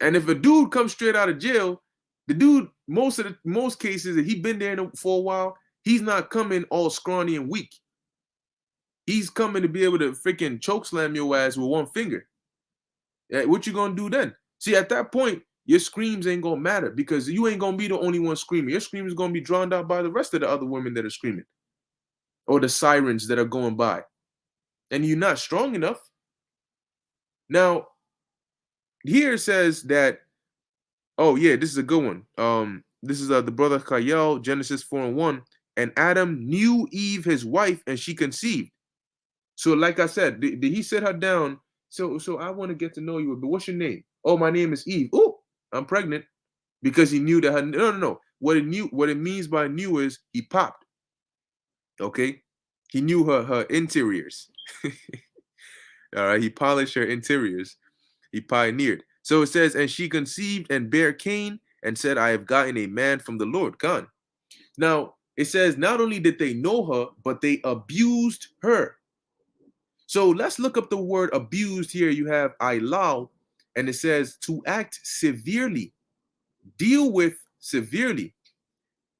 And if a dude comes straight out of jail, the dude, most cases, if he's been there for a while, he's not coming all scrawny and weak. He's coming to be able to freaking choke slam your ass with one finger. What you going to do then? See, at that point, your screams ain't gonna matter because you ain't gonna be the only one screaming. Your scream is gonna be drowned out by the rest of the other women that are screaming, or the sirens that are going by, and you're not strong enough. Now, here it says that. Oh yeah, this is a good one. This is the brother Kayel, Genesis 4:1, and Adam knew Eve his wife, and she conceived. So, like I said, did he sit her down? So I want to get to know you, but what's your name? Oh, my name is Eve. Oh, I'm pregnant. Because he knew that her, no. What it means by knew is he popped. Okay, he knew her interiors. All right, he polished her interiors. He pioneered. So it says, and she conceived and bare Cain and said, I have gotten a man from the Lord. Khan. Now it says not only did they know her, but they abused her. So let's look up the word abused here. You have ilal, and it says to act severely, deal with severely.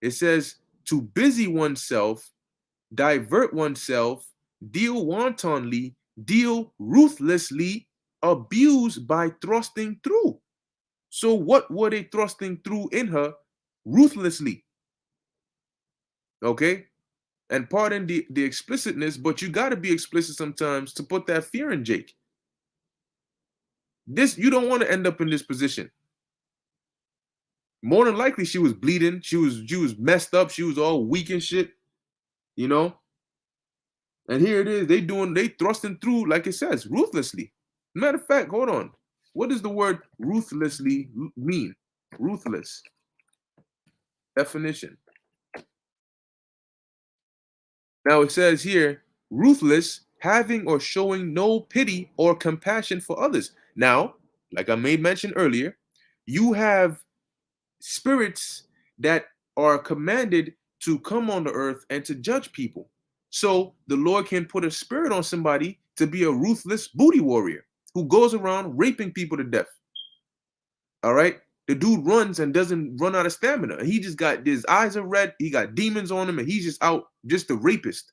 It says to busy oneself, divert oneself, deal wantonly, deal ruthlessly, abuse by thrusting through. So what were they thrusting through in her? Ruthlessly. Okay? And pardon the explicitness, but you got to be explicit sometimes to put that fear in Jake. You don't want to end up in this position. More than likely, she was bleeding. She was messed up. She was all weak and shit. You know? And here it is. They thrusting through, like it says, ruthlessly. Matter of fact, hold on. What does the word ruthlessly mean? Ruthless. Definition. Now it says here, ruthless, having or showing no pity or compassion for others. Now, like I made mention earlier, you have spirits that are commanded to come on the earth and to judge people. So the Lord can put a spirit on somebody to be a ruthless booty warrior who goes around raping people to death. All right? The dude runs and doesn't run out of stamina. He just got, his eyes are red. He got demons on him and he's just out, just a rapist.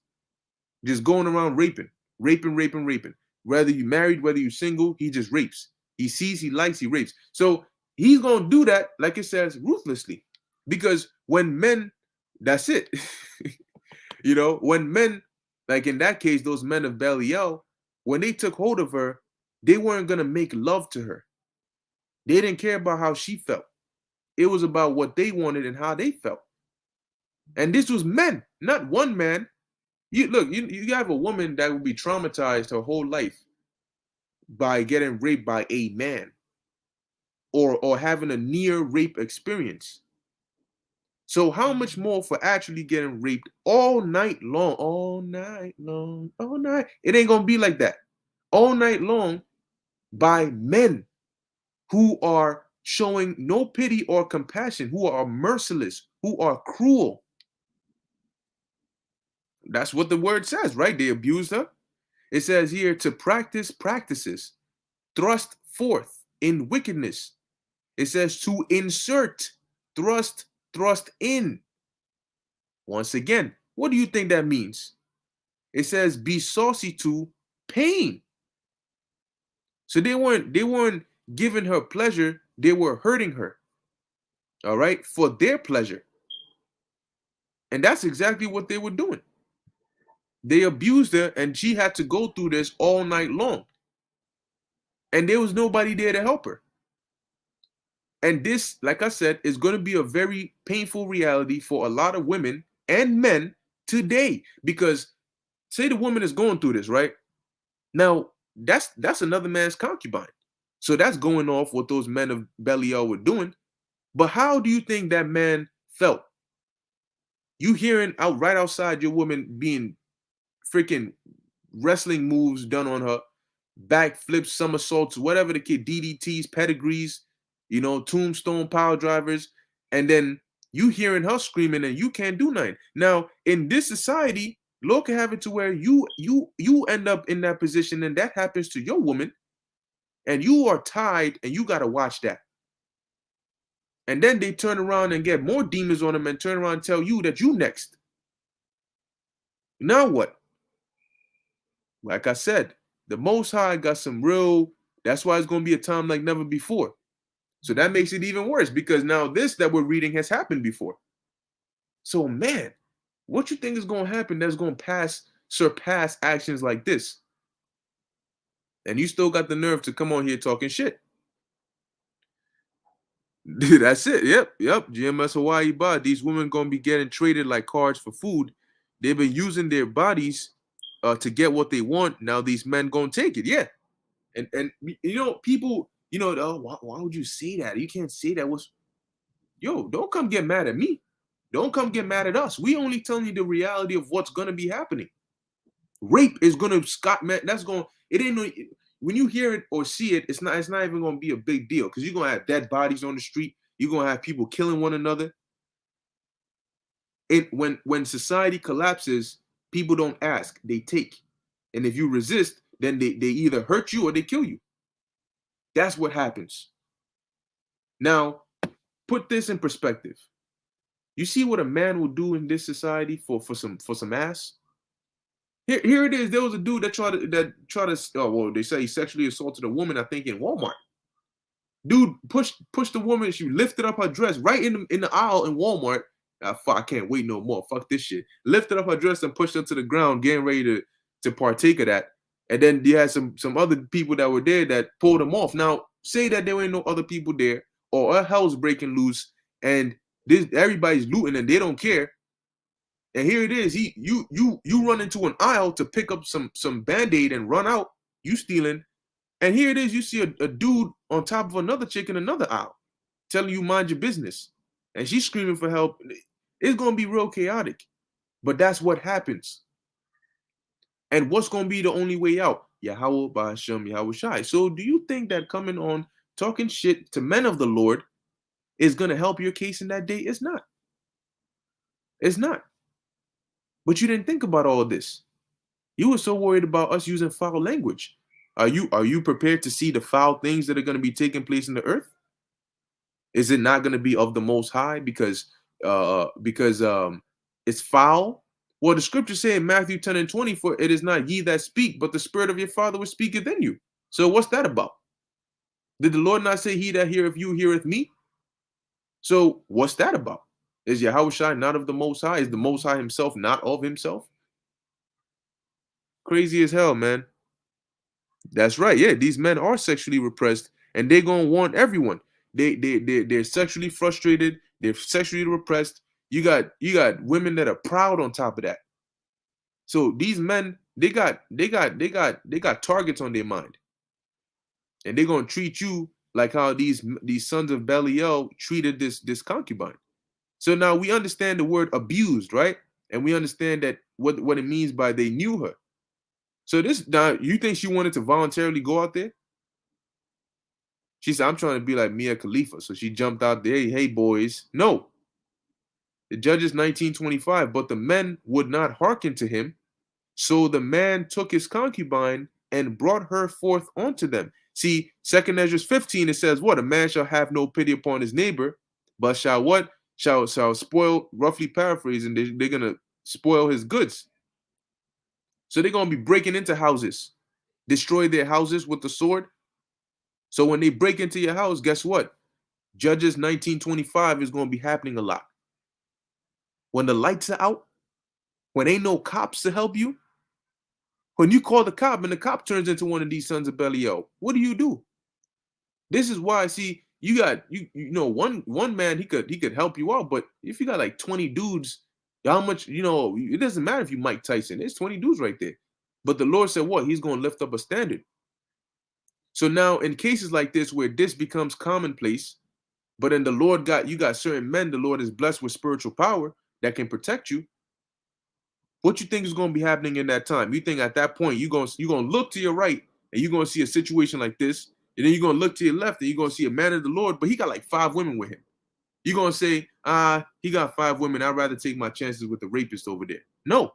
Just going around raping. Whether you married, whether you single, he just rapes. He sees, he likes, he rapes. So he's going to do that, like it says, ruthlessly. Because when men, that's it. You know, when men, like in that case, those men of Belial, when they took hold of her, they weren't going to make love to her. They didn't care about how she felt. It was about what they wanted and how they felt. And this was men, not one man. You look, you have a woman that will be traumatized her whole life by getting raped by a man, or having a near rape experience. So how much more for actually getting raped all night long, all night? It ain't gonna be like that. All night long by men who are showing no pity or compassion, who are merciless, who are cruel. That's what the word says, right? They abused her. It says here to practice practices, thrust forth in wickedness. It says to insert, thrust in. Once again, what do you think that means? It says be saucy to pain. So they weren't giving her pleasure, they were hurting her. All right, for their pleasure. And that's exactly what they were doing. They abused her and she had to go through this all night long. And there was nobody there to help her. And this, like I said, is going to be a very painful reality for a lot of women and men today. Because say the woman is going through this, right? Now, that's another man's concubine. So that's going off what those men of Belial were doing. But how do you think that man felt? You hearing out right outside your woman being freaking wrestling moves done on her, backflips, somersaults, whatever the kid, DDTs, pedigrees, tombstone power drivers, and then you hearing her screaming and you can't do nothing. Now, in this society, Lord can have it to where you end up in that position and that happens to your woman, and you are tied and you gotta watch that. And then they turn around and get more demons on them and turn around and tell you that you next. Now what? Like I said, the Most High got some real, that's why it's going to be a time like never before. So that makes it even worse because now this that we're reading has happened before. So man, what you think is going to happen that's going to surpass actions like this? And you still got the nerve to come on here talking shit. That's it. Yep. GMS Hawaii Bar. These women going to be getting traded like cards for food. They've been using their bodies to get what they want. Now these men going to take it. Yeah. And people, oh, why would you say that? You can't say that. Don't come get mad at me. Don't come get mad at us. We only telling you the reality of what's going to be happening. Rape is going to, man, it ain't no, when you hear it or see it, it's not even going to be a big deal because you're going to have dead bodies on the street. You're going to have people killing one another. When society collapses, people don't ask, they take. And if you resist, then they either hurt you or they kill you. That's what happens. Now, put this in perspective. You see what a man will do in this society for some ass? Here it is. There was a dude that tried to they say he sexually assaulted a woman, I think in Walmart. Dude pushed the woman, she lifted up her dress right in the aisle in Walmart. I can't wait no more. Fuck this shit. Lifted up her dress and pushed her to the ground, getting ready to partake of that. And then you had some other people that were there that pulled them off. Now, say that there ain't no other people there, or a hell's breaking loose, and everybody's looting and they don't care. And here it is. You run into an aisle to pick up some Band-Aid and run out. You stealing. And here it is. You see a dude on top of another chick in another aisle, telling you mind your business, and she's screaming for help. It's gonna be real chaotic, but that's what happens. And what's going to be the only way out? Yahweh Ba'ashem Yahweh Shai. So do you think that coming on talking shit to men of the Lord is going to help your case in that day? It's not. It's not. But you didn't think about all this. You were so worried about us using foul language. Are you prepared to see the foul things that are going to be taking place in the earth? Is it not going to be of the Most High because it's foul? Well, the scripture say in Matthew 10:20, for it is not ye that speak, but the spirit of your Father which speaketh in you. So what's that about? Did the Lord not say, he that heareth you heareth me? So what's that about? Is Yahweh Shai not of the Most High? Is the Most High himself not of himself? Crazy as hell, man. That's right. Yeah, these men are sexually repressed, and they're gonna want everyone. They're sexually frustrated. They're sexually repressed. You got women that are proud on top of that. So these men, they got targets on their mind, and they're gonna treat you like how these sons of Belial treated this concubine. So now we understand the word abused, right? And we understand that what it means by they knew her. So this now you think she wanted to voluntarily go out there? She said, "I'm trying to be like Mia Khalifa," so she jumped out there. Hey boys, no. The Judges 19:25. But the men would not hearken to him. So the man took his concubine and brought her forth unto them. See, Second Ezra 15, it says, what? A man shall have no pity upon his neighbor, but shall what? Shall spoil, roughly paraphrasing, they're going to spoil his goods. So they're going to be breaking into houses, destroy their houses with the sword. So when they break into your house, guess what? Judges 19:25 is going to be happening a lot. When the lights are out, when ain't no cops to help you, when you call the cop and the cop turns into one of these sons of Belial, what do? This is why, see, you got you know one man he could help you out, but if you got like 20 dudes, how much it doesn't matter if you Mike Tyson. There's 20 dudes right there. But the Lord said what? He's going to lift up a standard. So now in cases like this where this becomes commonplace, but then the Lord got certain men the Lord is blessed with spiritual power that can protect you. What you think is going to be happening in that time? You think at that point you're going to look to your right and you're going to see a situation like this, and then you're going to look to your left and you're going to see a man of the Lord, but he got like 5 women with him. You're going to say, he got 5 women. I'd rather take my chances with the rapist over there. No.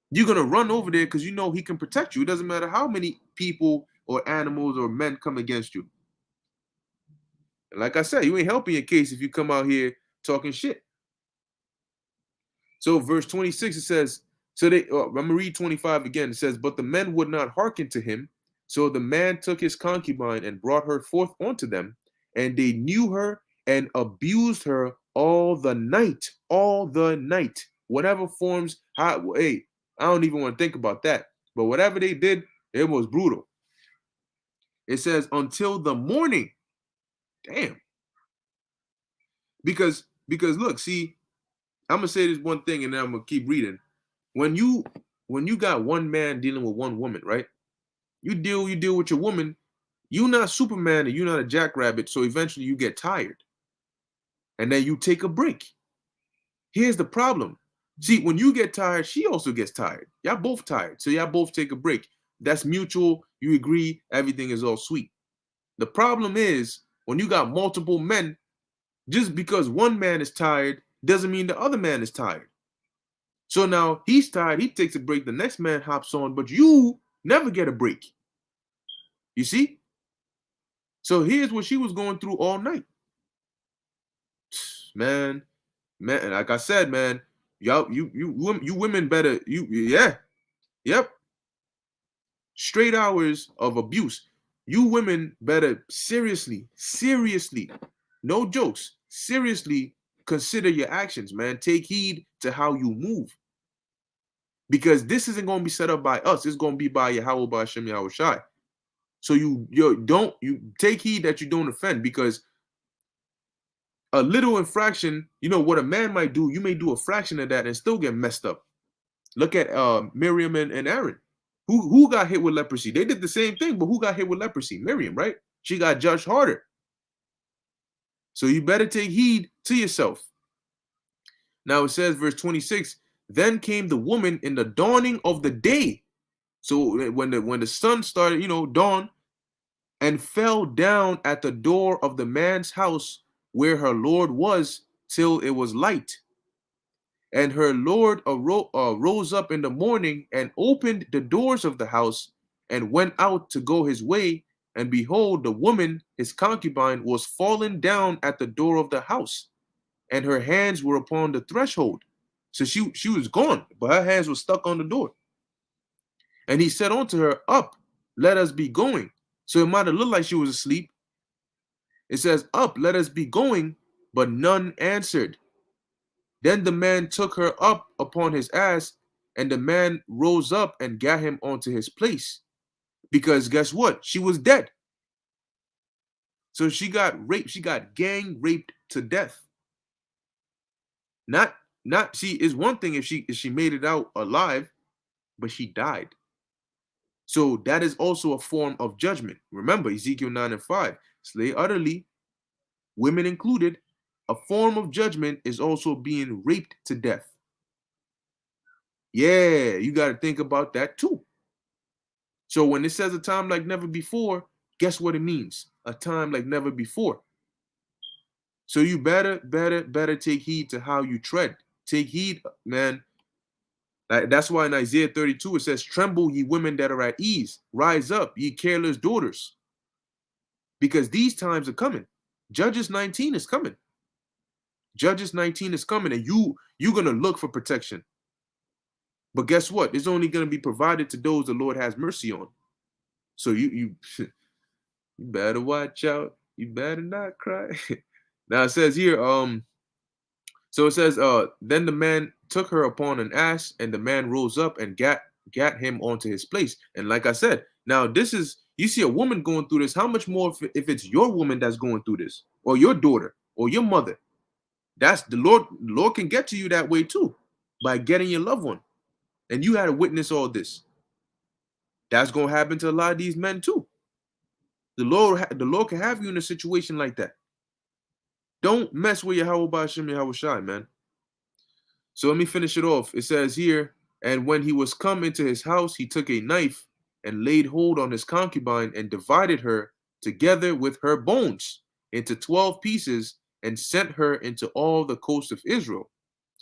You're going to run over there because you know he can protect you. It doesn't matter how many people or animals or men come against you. And like I said, you ain't helping your case if you come out here talking shit. So verse 26, it says, I'm going to read 25 again. It says, but the men would not hearken to him. So the man took his concubine and brought her forth unto them, and they knew her and abused her all the night. Whatever forms, hey, I don't even want to think about that. But whatever they did, it was brutal. It says until the morning. Damn. Because look, see, I'm gonna say this one thing and then I'm gonna keep reading. When you got one man dealing with one woman, right? You deal with your woman. You're not Superman and you're not a jackrabbit, so eventually you get tired. And then you take a break. Here's the problem. See, when you get tired, she also gets tired. Y'all both tired. So y'all both take a break. That's mutual. You agree, everything is all sweet. The problem is when you got multiple men, just because one man is tired doesn't mean the other man is tired. So now he's tired, he takes a break, the next man hops on, but you never get a break. You see? So here's what she was going through all night. Man, like I said, man, y'all, you women better, yep. Straight hours of abuse. You women better seriously, no jokes, seriously consider your actions, man. Take heed to how you move. Because this isn't going to be set up by us. It's going to be by Yahweh, by Hashem Yahweh Shai. So you take heed that you don't offend, because a little infraction, what a man might do, you may do a fraction of that and still get messed up. Look at Miriam and Aaron. Who got hit with leprosy? They did the same thing, but who got hit with leprosy? Miriam, right? She got judged harder. So you better take heed to yourself. Now it says, verse 26, then came the woman in the dawning of the day. So when the sun started, dawn, and fell down at the door of the man's house where her Lord was till it was light. And her Lord rose up in the morning and opened the doors of the house and went out to go his way. And behold, the woman, his concubine, was fallen down at the door of the house, and her hands were upon the threshold. So she was gone, but her hands were stuck on the door. And he said unto her, up, let us be going. So it might have looked like she was asleep. It says, up, let us be going, but none answered. Then the man took her up upon his ass, and the man rose up and got him onto his place. Because guess what? She was dead. So she got raped. She got gang raped to death. Not not see, it's one thing if she made it out alive, but she died. So that is also a form of judgment. Remember Ezekiel 9 and 5. Slay utterly, women included. A form of judgment is also being raped to death. Yeah, you got to think about that too. So when it says a time like never before, guess what it means? A time like never before. So you better take heed to how you tread. Take heed, man. That's why in Isaiah 32 it says, "Tremble, ye women that are at ease. Rise up, ye careless daughters." Because these times are coming. Judges 19 is coming. Judges 19 is coming, and you're gonna look for protection. But guess what? It's only gonna be provided to those the Lord has mercy on. So you you better watch out. You better not cry. Now it says here, so it says, then the man took her upon an ass, and the man rose up and gat him onto his place. And like I said, now this is, you see a woman going through this. How much more if it's your woman that's going through this, or your daughter, or your mother? That's the Lord. The Lord can get to you that way too, by getting your loved one. And you had to witness all this. That's gonna happen to a lot of these men too. The Lord can have you in a situation like that. Don't mess with Yahweh Ba'Shem Yahweh Shai, man. So let me finish it off. It says here, and when he was come into his house, he took a knife and laid hold on his concubine and divided her together with her bones into 12 pieces and sent her into all the coast of Israel.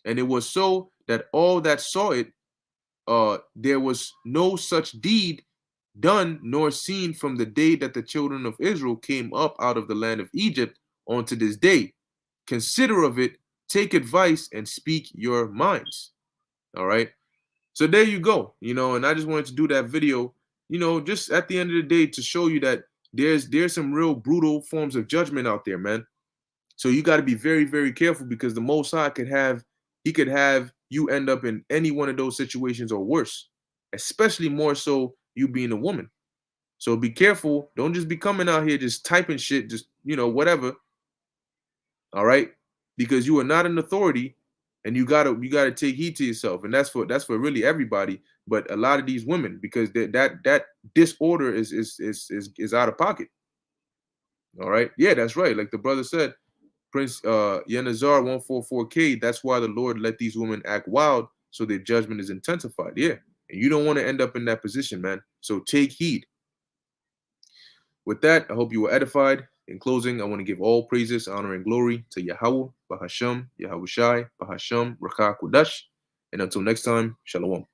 And it was so that all that saw it, there was no such deed done nor seen from the day that the children of Israel came up out of the land of Egypt unto this day. Consider of it, take advice, and speak your minds. All right. So there you go. And I just wanted to do that video, just at the end of the day to show you that there's some real brutal forms of judgment out there, man. So you got to be very, very careful, because the Most High could have you end up in any one of those situations or worse, especially more so you being a woman. So be careful. Don't just be coming out here just typing shit, just, whatever. All right? Because you are not an authority, and you gotta take heed to yourself. And that's for really everybody, but a lot of these women, because that disorder is out of pocket. All right? Yeah, that's right. Like the brother said, Prince Yenazar 144K, that's why the Lord let these women act wild, so their judgment is intensified. Yeah. And you don't want to end up in that position, man. So take heed. With that, I hope you were edified. In closing, I want to give all praises, honor, and glory to Yahweh, Bahasham, Yahweh Shai, Bahasham, Rakah Kudash. And until next time, Shalom.